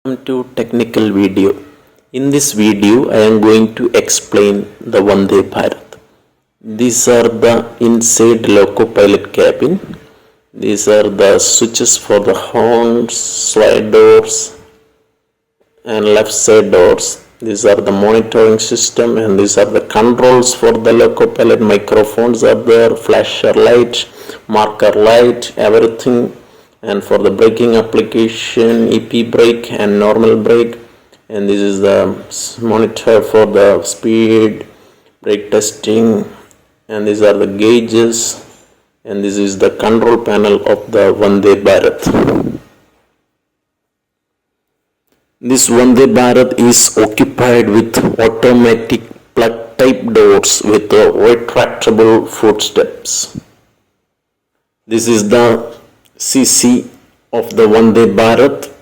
Welcome to technical video. In this video I am going to explain the Vandebharat. These are the inside loco pilot cabin. These are the switches for the horns, slide doors and left side doors. These are the monitoring system and these are the controls for the loco pilot. Microphones are there, flasher light, marker light, everything. And for the braking application, EP brake and normal brake. And this is the monitor for the speed, brake testing, and these are the gauges, and this is the control panel of the Vandebharat. This Vandebharat is occupied with automatic plug type doors with retractable footsteps. This is the CC of the Vandebharat,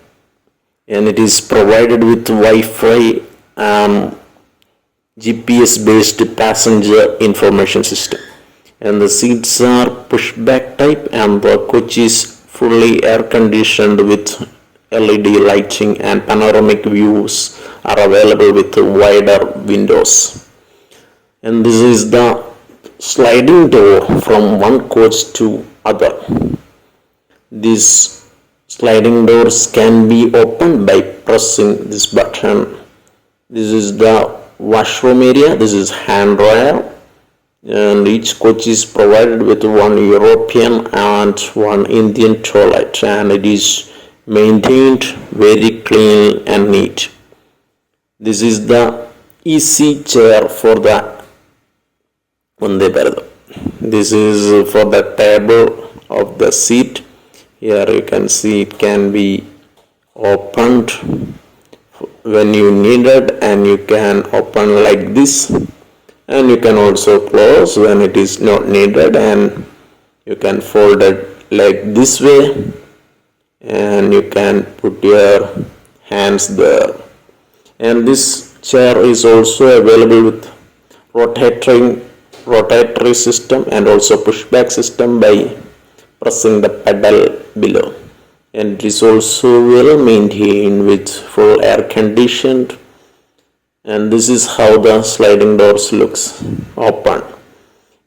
and it is provided with Wi-Fi GPS based passenger information system, and the seats are pushback type and the coach is fully air conditioned with LED lighting and panoramic views are available with wider windows. And this is the sliding door from one coach to other. These sliding doors can be opened by pressing this button. This is the washroom area. This is handrail, and each coach is provided with one European and one Indian toilet, and it is maintained very clean and neat. This is the easy chair for the Vandebharat. This is for the table of the seat. Here you can see it can be opened when you need it, and you can open like this, and you can also close when it is not needed, and you can fold it like this way, and you can put your hands there. And this chair is also available with rotatory system and also pushback system by pressing the pedal below, and it is also well maintained with full air conditioned. And this is how the sliding doors looks open.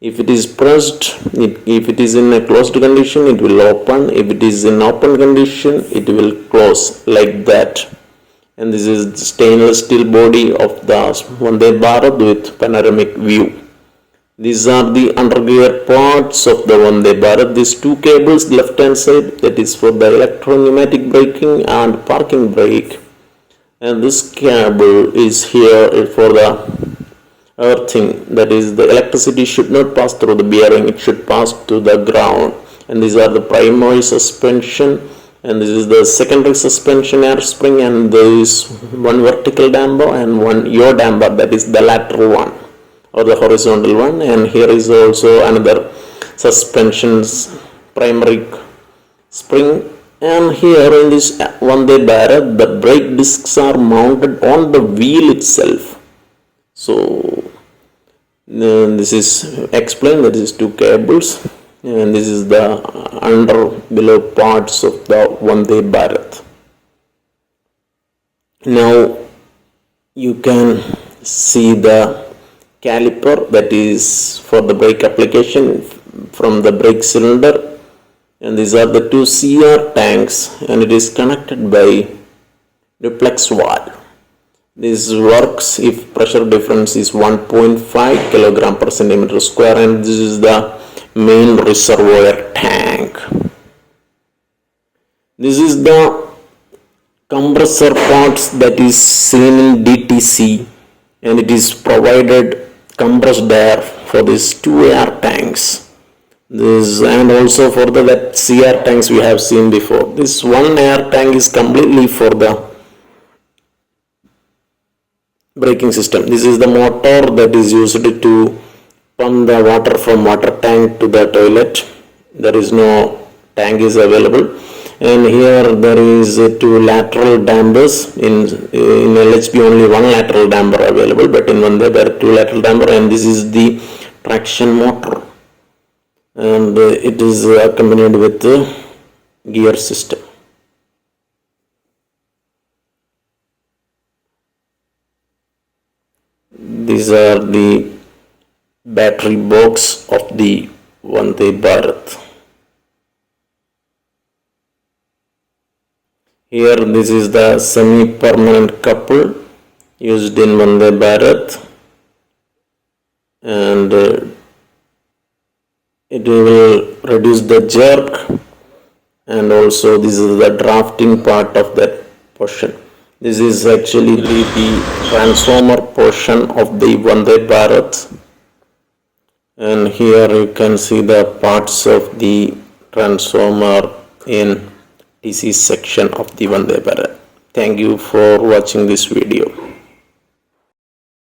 If it is pressed, if it is in a closed condition, it will open. If it is in open condition, it will close like that. And this is the stainless steel body of the Vandebharat with panoramic view. These are the undergear parts of the Vandebharat. These two cables left hand side, that is for the electro-pneumatic braking and parking brake. And this cable is here for the earthing, that is the electricity should not pass through the bearing, it should pass to the ground. And these are the primary suspension, and this is the secondary suspension air spring, and there is one vertical damper and one yaw damper, that is the lateral one or the horizontal one. And here is also another suspension's primary spring. And here in this Vandebharat, the brake discs are mounted on the wheel itself. So this is explained, that is two cables, and this is the under below parts of the Vandebharat. Now you can see the caliper, that is for the brake application from the brake cylinder, and these are the two CR tanks, and it is connected by duplex valve. This works if pressure difference is 1.5 kilogram per centimeter square, and this is the main reservoir tank. This is the compressor parts that is seen in DTC, and it is provided compressed air for these two air tanks. This, and also for the that CR tanks we have seen before. This one air tank is completely for the braking system. This is the motor that is used to pump the water from water tank to the toilet. There is no tank is available, and here there is two lateral dampers. In LHP only one lateral damper available, but in one there are two lateral damper, and this is the traction motor, and it is accompanied with the gear system. These are the battery box of the Vande Bharat. Here this is the semi-permanent couple used in Vande Bharat, and it will reduce the jerk, and also this is the drafting part of that portion. This is actually the transformer portion of the Vande Bharat, and here you can see the parts of the transformer in DC section of the Vandebharat. Thank you for watching this video.